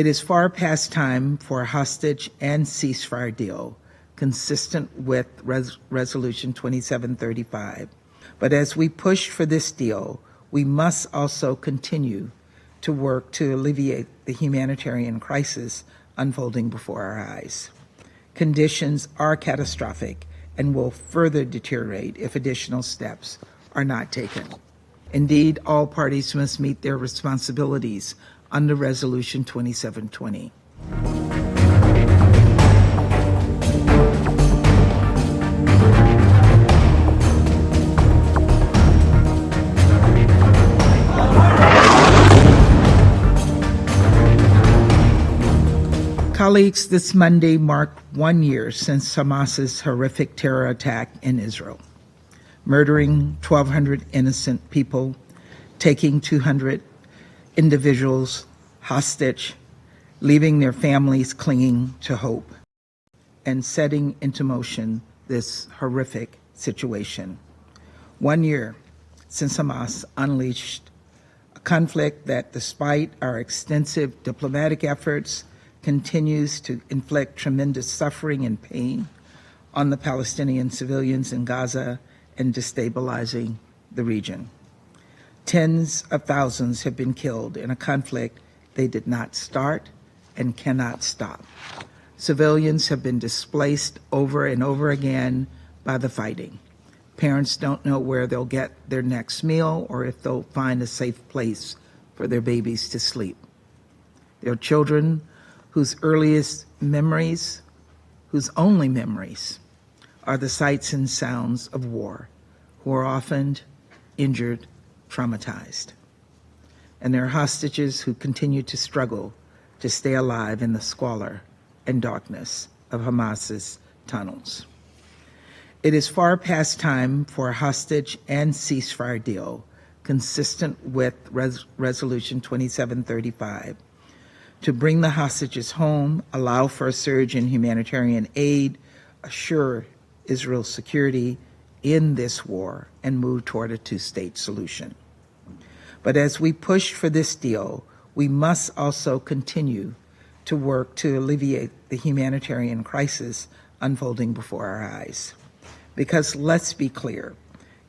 It is far past time for a hostage and ceasefire deal consistent with Resolution 2735. But as we push for this deal, we must also continue to work to alleviate the humanitarian crisis unfolding before our eyes. Conditions are catastrophic and will further deteriorate if additional steps are not taken. Indeed, all parties must meet their responsibilities under Resolution 2720. Colleagues, this Monday marked 1 year since Hamas's horrific terror attack in Israel, murdering 1,200 innocent people, taking 200 individuals hostage, leaving their families clinging to hope, and setting into motion this horrific situation. 1 year since Hamas unleashed a conflict that, despite our extensive diplomatic efforts, continues to inflict tremendous suffering and pain on the Palestinian civilians in Gaza and destabilizing the region. Tens of thousands have been killed in a conflict they did not start and cannot stop. Civilians have been displaced over and over again by the fighting. Parents don't know where they'll get their next meal or if they'll find a safe place for their babies to sleep. Their children whose earliest memories, whose only memories, are the sights and sounds of war, who are often injured, traumatized. And there are hostages who continue to struggle to stay alive in the squalor and darkness of Hamas's tunnels. It is far past time for a hostage and ceasefire deal consistent with Resolution 2735 to bring the hostages home, allow for a surge in humanitarian aid, assure Israel's security in this war, and move toward a two-state solution. But as we push for this deal, we must also continue to work to alleviate the humanitarian crisis unfolding before our eyes. Because let's be clear,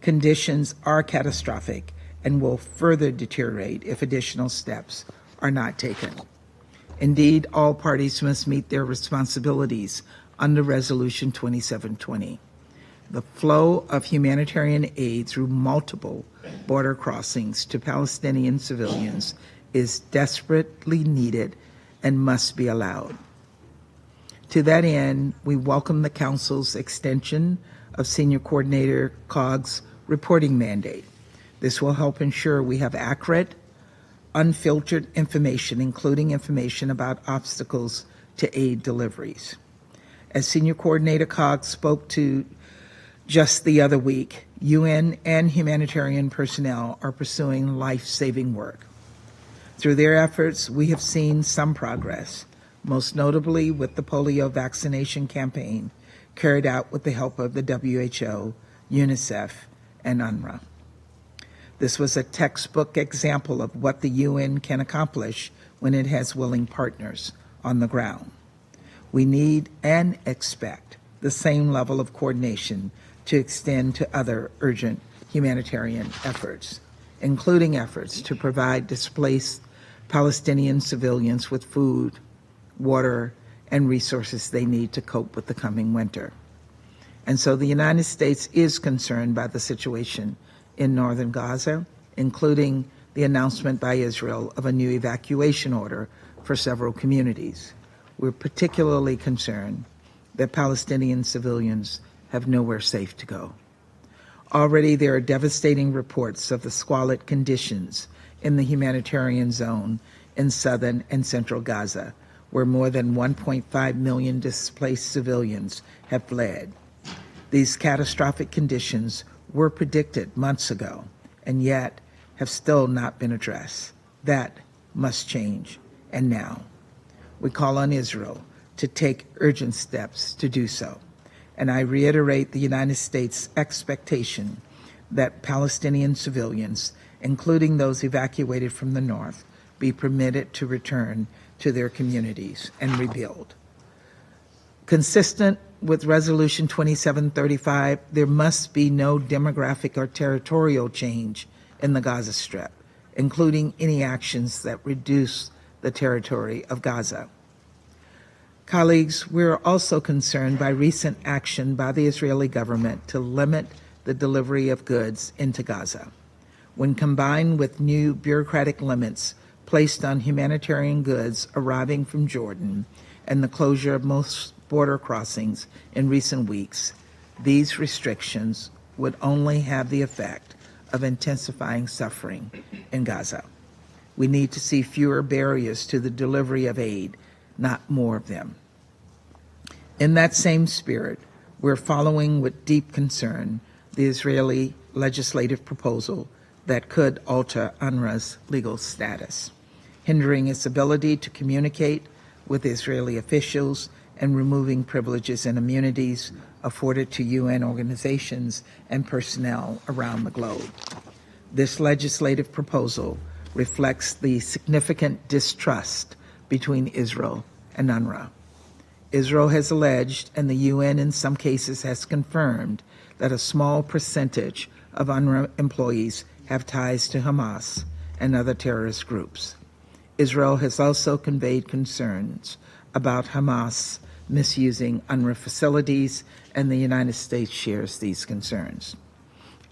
conditions are catastrophic and will further deteriorate if additional steps are not taken. Indeed, all parties must meet their responsibilities under Resolution 2720. The flow of humanitarian aid through multiple border crossings to Palestinian civilians is desperately needed and must be allowed. To that end, we welcome the Council's extension of Senior Coordinator Cogg's reporting mandate. This will help ensure we have accurate, unfiltered information, including information about obstacles to aid deliveries. As Senior Coordinator Cogg spoke to just the other week, UN and humanitarian personnel are pursuing life-saving work. Through their efforts, we have seen some progress, most notably with the polio vaccination campaign carried out with the help of the WHO, UNICEF, and UNRWA. This was a textbook example of what the UN can accomplish when it has willing partners on the ground. We need and expect the same level of coordination to extend to other urgent humanitarian efforts, including efforts to provide displaced Palestinian civilians with food, water, and resources they need to cope with the coming winter. And so the United States is concerned by the situation in northern Gaza, including the announcement by Israel of a new evacuation order for several communities. We're particularly concerned that Palestinian civilians have nowhere safe to go. Already there are devastating reports of the squalid conditions in the humanitarian zone in southern and central Gaza, where more than 1.5 million displaced civilians have fled. These catastrophic conditions were predicted months ago, and yet have still not been addressed. That must change, and now. We call on Israel to take urgent steps to do so. And I reiterate the United States' expectation that Palestinian civilians, including those evacuated from the north, be permitted to return to their communities and rebuild. Consistent with Resolution 2735, there must be no demographic or territorial change in the Gaza Strip, including any actions that reduce the territory of Gaza. Colleagues, we are also concerned by recent action by the Israeli government to limit the delivery of goods into Gaza. When combined with new bureaucratic limits placed on humanitarian goods arriving from Jordan and the closure of most border crossings in recent weeks, these restrictions would only have the effect of intensifying suffering in Gaza. We need to see fewer barriers to the delivery of aid, not more of them. In that same spirit, we're following with deep concern the Israeli legislative proposal that could alter UNRWA's legal status, hindering its ability to communicate with Israeli officials and removing privileges and immunities afforded to UN organizations and personnel around the globe. This legislative proposal reflects the significant distrust between Israel and UNRWA. Israel has alleged, and the UN in some cases has confirmed, that a small percentage of UNRWA employees have ties to Hamas and other terrorist groups. Israel has also conveyed concerns about Hamas misusing UNRWA facilities, and the United States shares these concerns.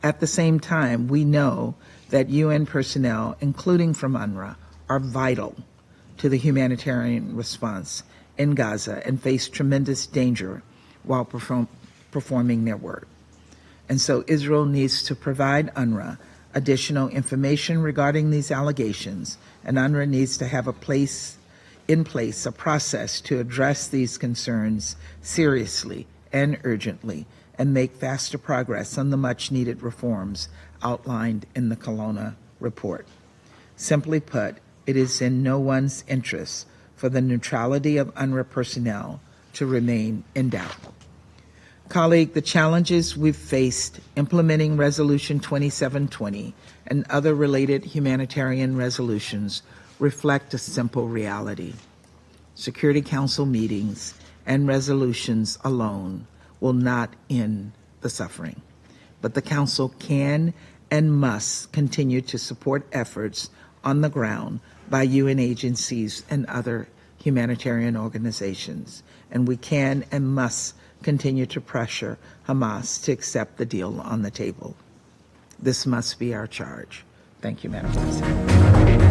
At the same time, we know that UN personnel, including from UNRWA, are vital to the humanitarian response in Gaza and face tremendous danger while performing their work. And so Israel needs to provide UNRWA additional information regarding these allegations, and UNRWA needs to have a process to address these concerns seriously and urgently and make faster progress on the much-needed reforms outlined in the Kelowna report. Simply put, it is in no one's interest for the neutrality of UNRWA personnel to remain in doubt. Colleague, the challenges we've faced implementing Resolution 2720 and other related humanitarian resolutions reflect a simple reality. Security Council meetings and resolutions alone will not end the suffering, but the Council can and must continue to support efforts on the ground by UN agencies and other humanitarian organizations, and we can and must continue to pressure Hamas to accept the deal on the table. This must be our charge. Thank you, Madam President.